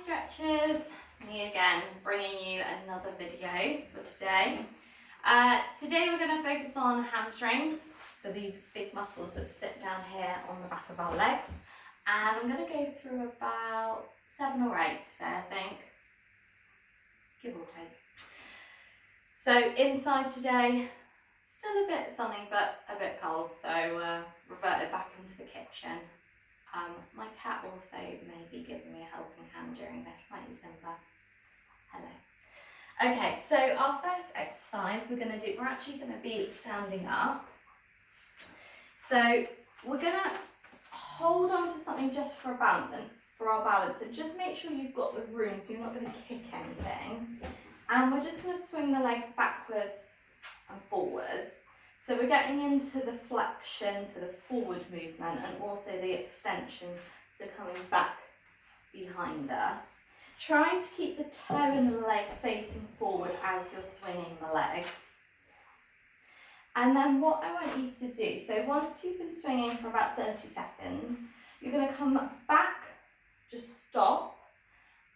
Stretches, me again, bringing you another video for today. Today we're going to focus on hamstrings, so these big muscles that sit down here on the back of our legs, and I'm going to go through about 7 or 8 today, I think, give or take. So inside today, still a bit sunny but a bit cold, so reverted back into the kitchen. My cat also may be giving me a helping hand during this, might you, Simba? Hello. Okay, so our first exercise we're actually going to be standing up. So we're going to hold on to something just for a balance and for our balance, and just make sure you've got the room so you're not going to kick anything. And we're just going to swing the leg backwards and forwards. So we're getting into the flexion, so the forward movement, and also the extension, so coming back behind us. Try to keep the toe and the leg facing forward as you're swinging the leg. And then what I want you to do, so once you've been swinging for about 30 seconds, you're going to come back, just stop,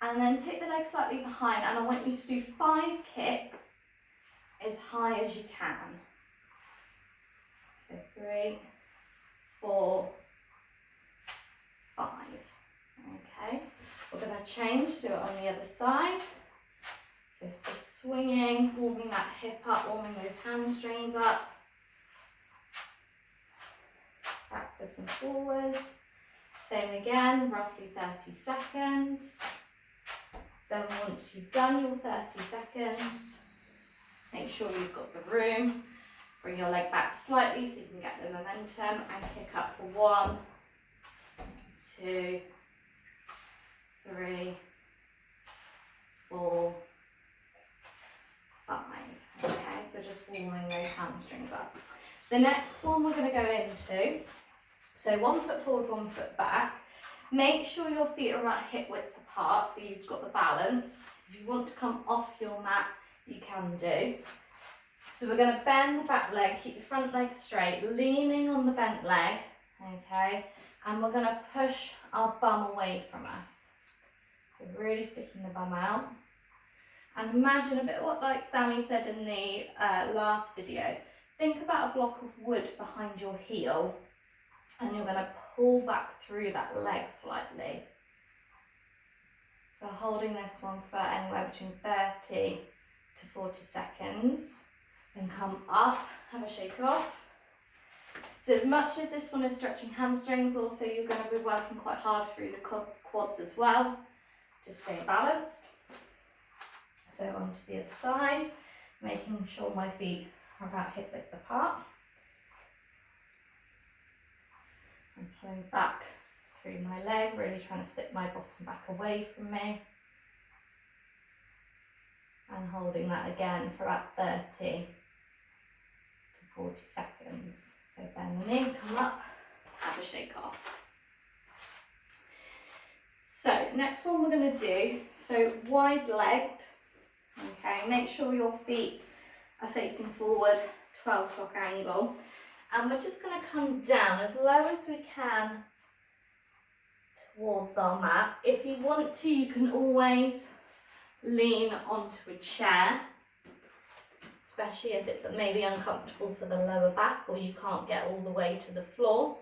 and then take the leg slightly behind, and I want you to do 5 kicks as high as you can. So 3, 4, 5. Okay, we're going to change, do it on the other side. So it's just swinging, warming that hip up, warming those hamstrings up. Backwards and forwards. Same again, roughly 30 seconds. Then once you've done your 30 seconds, make sure you've got the room. Bring your leg back slightly so you can get the momentum and kick up for 1, 2, 3, 4, 5. Okay, so just warming those hamstrings up. The next one we're going to go into, so 1 foot forward, 1 foot back. Make sure your feet are about hip width apart so you've got the balance. If you want to come off your mat, you can do. So we're going to bend the back leg, keep the front leg straight, leaning on the bent leg, okay? And we're going to push our bum away from us. So really sticking the bum out. And imagine a bit what like Sammy said in the last video. Think about a block of wood behind your heel, and you're going to pull back through that leg slightly. So holding this one for anywhere between 30 to 40 seconds. Then come up, have a shake off. So as much as this one is stretching hamstrings, also you're going to be working quite hard through the quads as well to stay balanced. So onto the other side, making sure my feet are about hip width apart. And pulling back through my leg, really trying to stick my bottom back away from me. And holding that again for about 30 to 40 seconds. So bend the knee, come up, have a shake off. So next one we're going to do, so wide legged, okay, make sure your feet are facing forward, 12 o'clock angle. And we're just going to come down as low as we can towards our mat. If you want to, you can always lean onto a chair, especially if it's maybe uncomfortable for the lower back or you can't get all the way to the floor.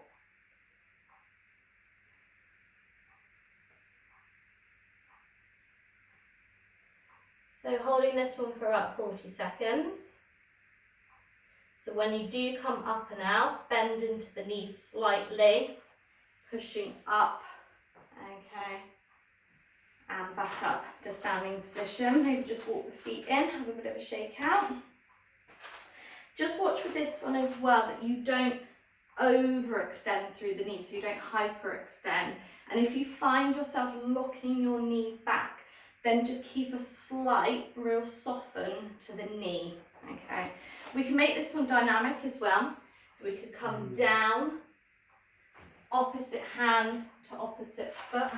So holding this one for about 40 seconds. So when you do come up and out, bend into the knees slightly, pushing up, okay, and back up to standing position. Maybe just walk the feet in, have a bit of a shake out. Just watch with this one as well that you don't overextend through the knees, so you don't hyperextend. And if you find yourself locking your knee back, then just keep a slight, real soften to the knee, okay? We can make this one dynamic as well. So we could come down, opposite hand to opposite foot.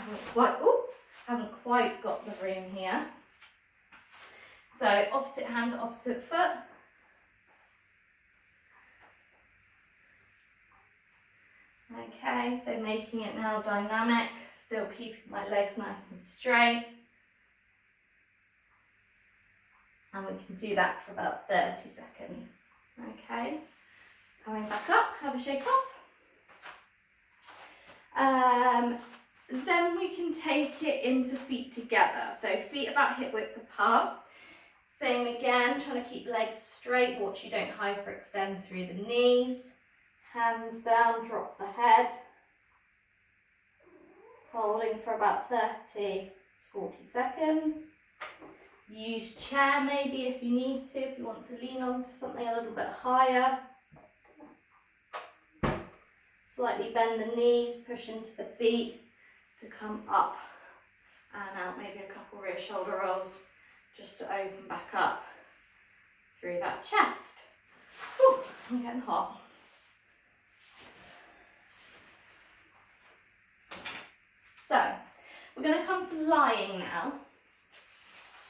Haven't quite got the room here. So opposite hand to opposite foot. Okay, so making it now dynamic, Still keeping my legs nice and straight. And we can do that for about 30 seconds. Okay, coming back up, have a shake off. Then we can take it into feet together. So feet about hip width apart. Same again, trying to keep legs straight. Watch you don't hyperextend through the knees. Hands down, drop the head. Holding for about 30 to 40 seconds. Use chair maybe if you need to, if you want to lean onto something a little bit higher. Slightly bend the knees, push into the feet to come up and out. Maybe a couple rear shoulder rolls just to open back up through that chest. Whew, I'm getting hot. So, we're going to come to lying now.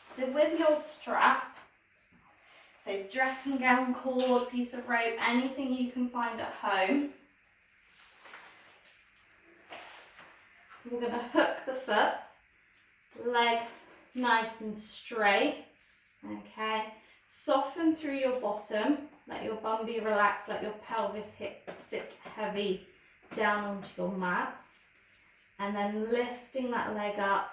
So with your strap, so dressing gown, cord, piece of rope, anything you can find at home, we're going to hook the foot, leg nice and straight, okay, soften through your bottom, let your bum be relaxed, let your pelvis sit heavy down onto your mat, and then lifting that leg up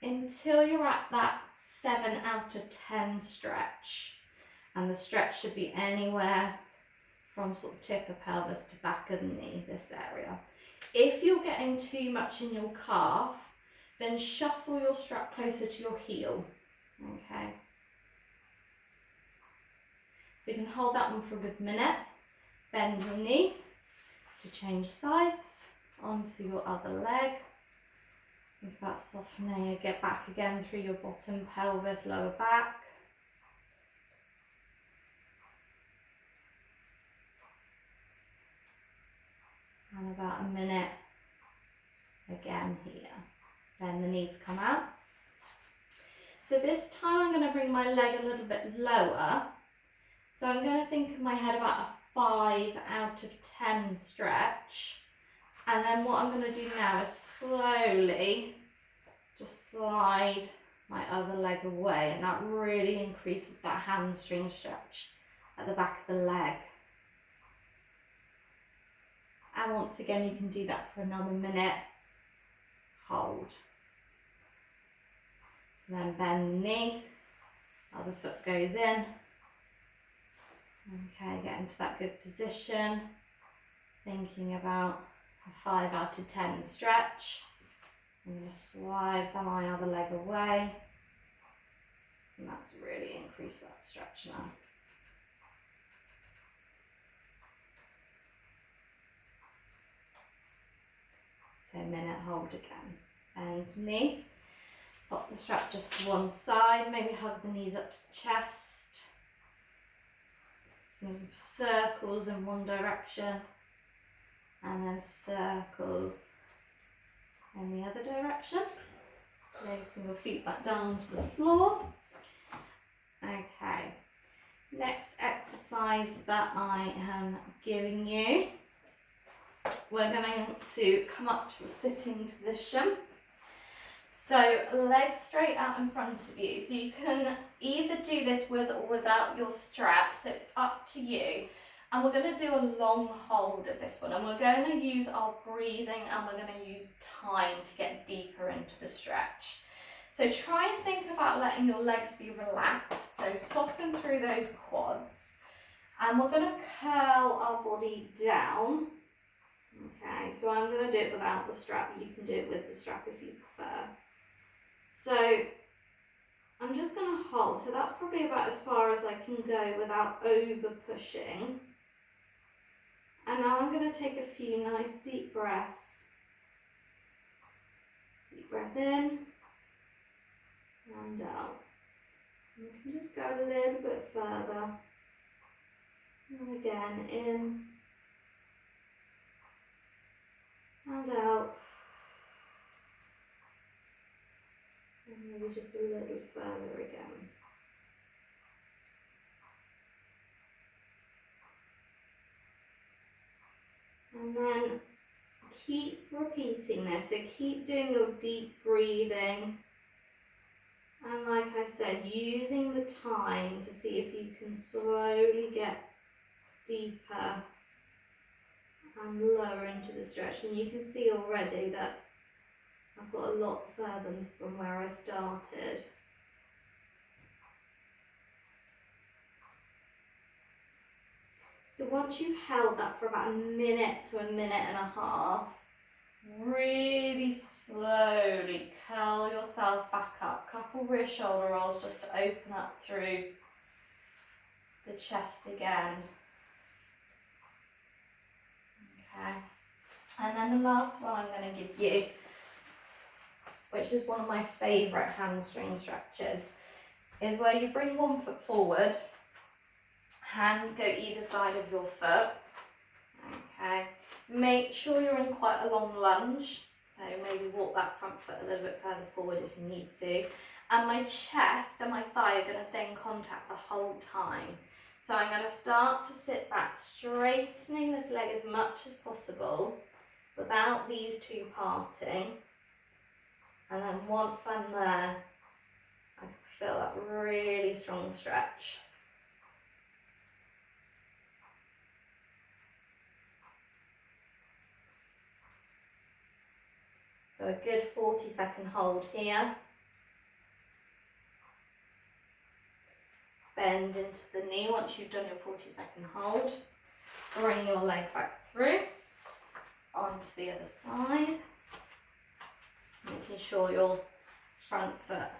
until you're at that 7 out of 10 stretch. And the stretch should be anywhere from sort of tip of pelvis to back of the knee, this area. If you're getting too much in your calf, then shuffle your strap closer to your heel, okay? So you can hold that one for a good minute. Bend your knee to change sides onto your other leg. Think about softening it, get back again through your bottom pelvis, lower back. And about a minute again here. Then the knees come out. So this time I'm going to bring my leg a little bit lower. So I'm going to think in my head about a 5 out of 10 stretch. And then what I'm going to do now is slowly just slide my other leg away, and that really increases that hamstring stretch at the back of the leg. And once again, you can do that for another minute. Hold. So then bend the knee, other foot goes in. Okay, get into that good position. Thinking about a 5 out of 10 stretch. I'm going to slide my other leg away. And that's really increased that stretch now. So minute, hold again. Bend knee. Pop the strap just to one side. Maybe hug the knees up to the chest. Some circles in one direction. And then circles in the other direction. Placing your feet back down to the floor. Okay. Next exercise that I am giving you, we're going to come up to a sitting position. So legs straight out in front of you. So you can either do this with or without your strap, so it's up to you. And we're going to do a long hold of this one, and we're going to use our breathing and we're going to use time to get deeper into the stretch. So try and think about letting your legs be relaxed, so soften through those quads. And we're going to curl our body down. Okay, so I'm going to do it without the strap, but you can do it with the strap if you prefer. So I'm just going to hold, so that's probably about as far as I can go without over pushing. And now I'm going to take a few nice deep breaths. Deep breath in and out. And you can just go a little bit further. And again, in and out. And maybe just a little further again. And then keep repeating this, so keep doing your deep breathing. And like I said, using the time to see if you can slowly get deeper and lower into the stretch. And you can see already that I've got a lot further from where I started. So once you've held that for about a minute to a minute and a half, really slowly curl yourself back up. Couple rear shoulder rolls just to open up through the chest again. Okay. And then the last one I'm going to give you, which is one of my favourite hamstring stretches, is where you bring one foot forward, hands go either side of your foot. Okay. Make sure you're in quite a long lunge, so maybe walk that front foot a little bit further forward if you need to. And my chest and my thigh are going to stay in contact the whole time. So I'm going to start to sit back, straightening this leg as much as possible without these two parting. And then once I'm there, I can feel that really strong stretch. So a good 40-second hold here. Bend into the knee once you've done your 40-second hold. Bring your leg back through onto the other side. Making sure your front foot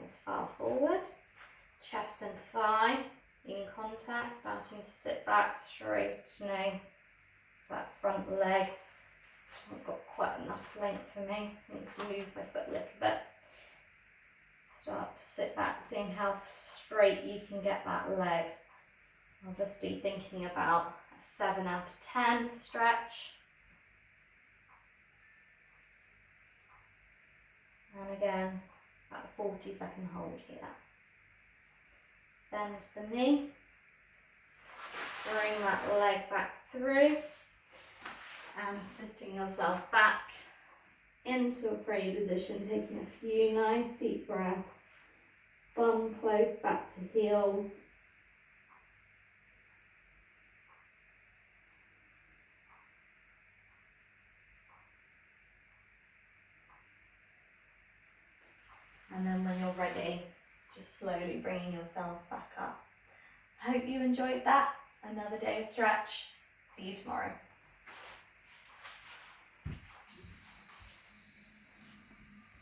is far forward. Chest and thigh in contact, starting to sit back, straightening that front leg. I've got quite enough length for me. I need to move my foot a little bit. Start to sit back, seeing how straight you can get that leg. Obviously thinking about a 7 out of 10 stretch. And again, about a 40-second hold here. Bend the knee. Bring that leg back through. And sitting yourself back into a prayer position, taking a few nice deep breaths. Bum close back to heels. And then when you're ready, just slowly bringing yourselves back up. I hope you enjoyed that. Another day of stretch. See you tomorrow.